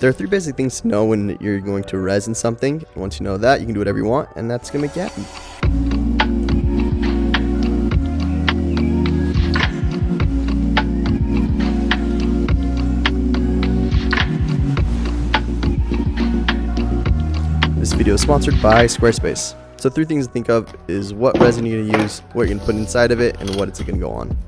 There are 3 basic things to know when you're going to resin something. Once you know that, you can do whatever you want, and that's going to make you happy. This video is sponsored by Squarespace. So 3 things to think of is what resin you're going to use, what you're going to put inside of it, and what it's going to go on.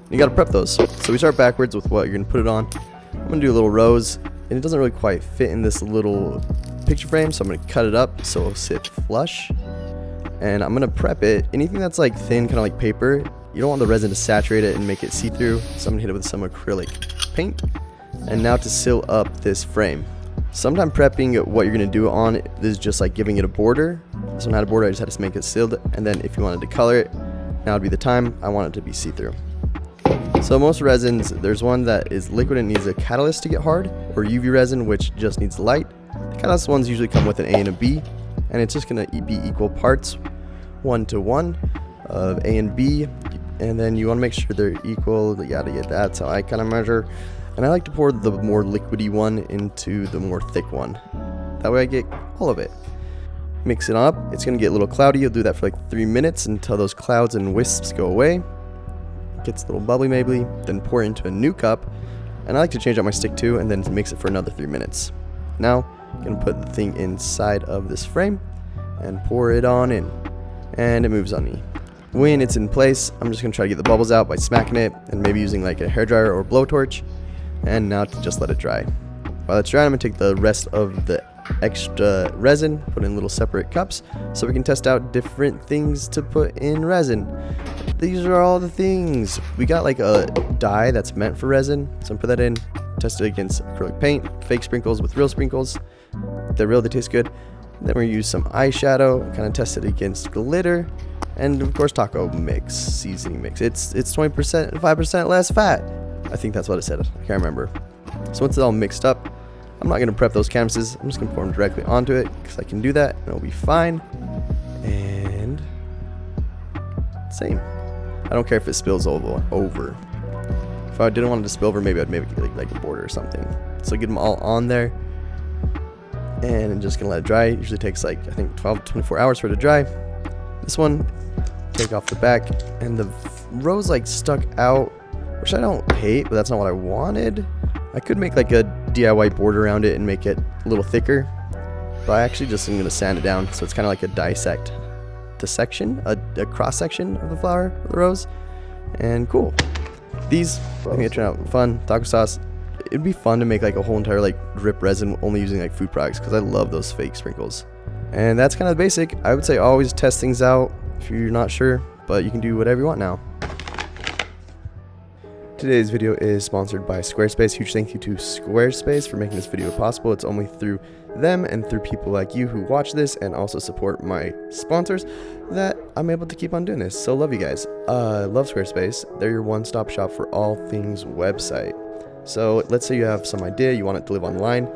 You got to prep those. So we start backwards with what you're going to put it on. I'm going to do a little rose, and it doesn't really quite fit in this little picture frame, so I'm going to cut it up so it'll sit flush. And I'm going to prep it. Anything that's like thin, kind of like paper, you don't want the resin to saturate it and make it see-through, so I'm going to hit it with some acrylic paint. And now to seal up this frame. Sometimes prepping what you're going to do on it is just like giving it a border. This one had a border, I just had to make it sealed, and then if you wanted to color it, now would be the time. I want it to be see-through. So most resins, there's one that is liquid and needs a catalyst to get hard, or UV resin, which just needs light. The catalyst ones usually come with an A and a B, and it's just going to be equal parts, 1 to 1 of A and B, and then you want to make sure they're equal. You got to get that, so I kind of measure. And I like to pour the more liquidy one into the more thick one. That way I get all of it. Mix it up. It's going to get a little cloudy. You'll do that for like 3 minutes until those clouds and wisps go away. Gets a little bubbly maybe. Then pour it into a new cup. And I like to change out my stick too and then mix it for another 3 minutes. Now I'm going to put the thing inside of this frame and pour it on in. And it moves on me. When it's in place, I'm just going to try to get the bubbles out by smacking it and maybe using like a hairdryer or blowtorch. And now to just let it dry. While it's drying, I'm going to take the rest of the extra resin, put in little separate cups, so we can test out different things to put in resin. These are all the things. We got like a dye that's meant for resin, so I put that in, test it against acrylic paint, fake sprinkles with real sprinkles. They're real, they taste good. Then we use some eyeshadow, kind of test it against glitter, and of course taco mix, seasoning mix. It's 20%, 5% less fat. I think that's what it said. I can't remember. So once it's all mixed up, I'm not going to prep those canvases. I'm just going to pour them directly onto it because I can do that and it'll be fine. And same. I don't care if it spills over. If I didn't want it to spill over, maybe I'd make it like a border or something. So get them all on there. And I'm just going to let it dry. It usually takes like, I think 12 to 24 hours for it to dry. This one, take off the back. And the rose like stuck out, which I don't hate, but that's not what I wanted. I could make like a DIY border around it and make it a little thicker, but I actually just am going to sand it down so it's kind of like a dissection, a cross section of the flower, of the rose. And cool. These, I think it turned out fun. Taco sauce. It'd be fun to make like a whole entire like drip resin only using like food products because I love those fake sprinkles. And that's kind of basic. I would say always test things out if you're not sure, but you can do whatever you want now. Today's video is sponsored by Squarespace. Huge thank you to Squarespace for making this video possible. It's only through them and through people like you who watch this and also support my sponsors that I'm able to keep on doing this. So love you guys. Love Squarespace. They're your one-stop shop for all things website. So let's say you have some idea, you want it to live online.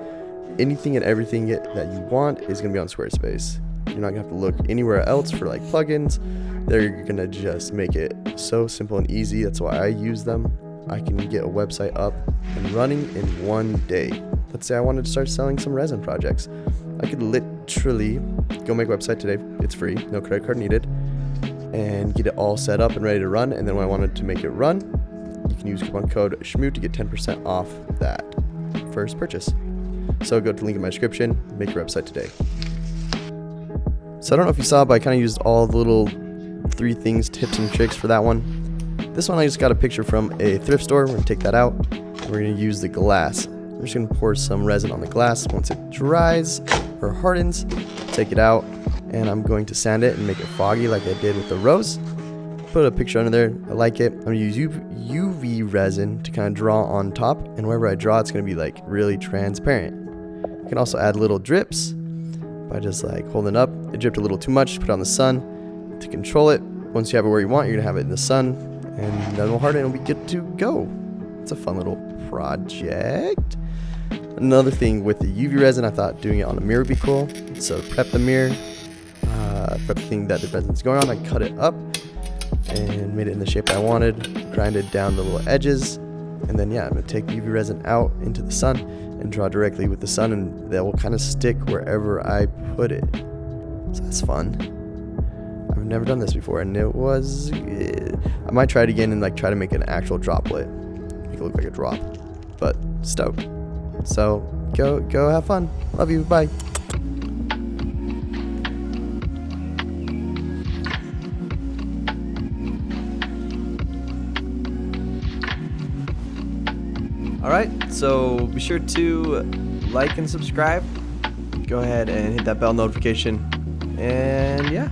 Anything and everything that you want is going to be on Squarespace. You're not going to have to look anywhere else for like plugins. They're going to just make it so simple and easy. That's why I use them. I can get a website up and running in one day. Let's say I wanted to start selling some resin projects. I could literally go make a website today. It's free, no credit card needed, and get it all set up and ready to run. And then when I wanted to make it run, you can use coupon code Shmoxd to get 10% off that first purchase. So go to the link in my description, make your website today. So I don't know if you saw, but I kind of used all the little 3 things, tips and tricks for that one. This one I just got a picture from a thrift store. We're going to take that out. We're going to use the glass. We're just going to pour some resin on the glass. Once it dries or hardens, take it out. And I'm going to sand it and make it foggy like I did with the rose. Put a picture under there. I like it. I'm going to use UV resin to kind of draw on top. And wherever I draw, it's going to be like really transparent. You can also add little drips by just like holding it up. It dripped a little too much. Put it on the sun to control it. Once you have it where you want, you're going to have it in the sun. And then it'll harden and it'll be good to go. It's a fun little project. Another thing with the UV resin, I thought doing it on a mirror would be cool. So prep the mirror, prep the thing that the resin's going on. I cut it up and made it in the shape I wanted. Grinded down the little edges. And then yeah, I'm gonna take the UV resin out into the sun and draw directly with the sun, and that will kind of stick wherever I put it. So that's fun. I've never done this before, and it was. I might try it again and like try to make an actual droplet, make it look like a drop. But stoked. So go have fun. Love you. Bye. Alright, so be sure to like and subscribe. Go ahead and hit that bell notification. And yeah.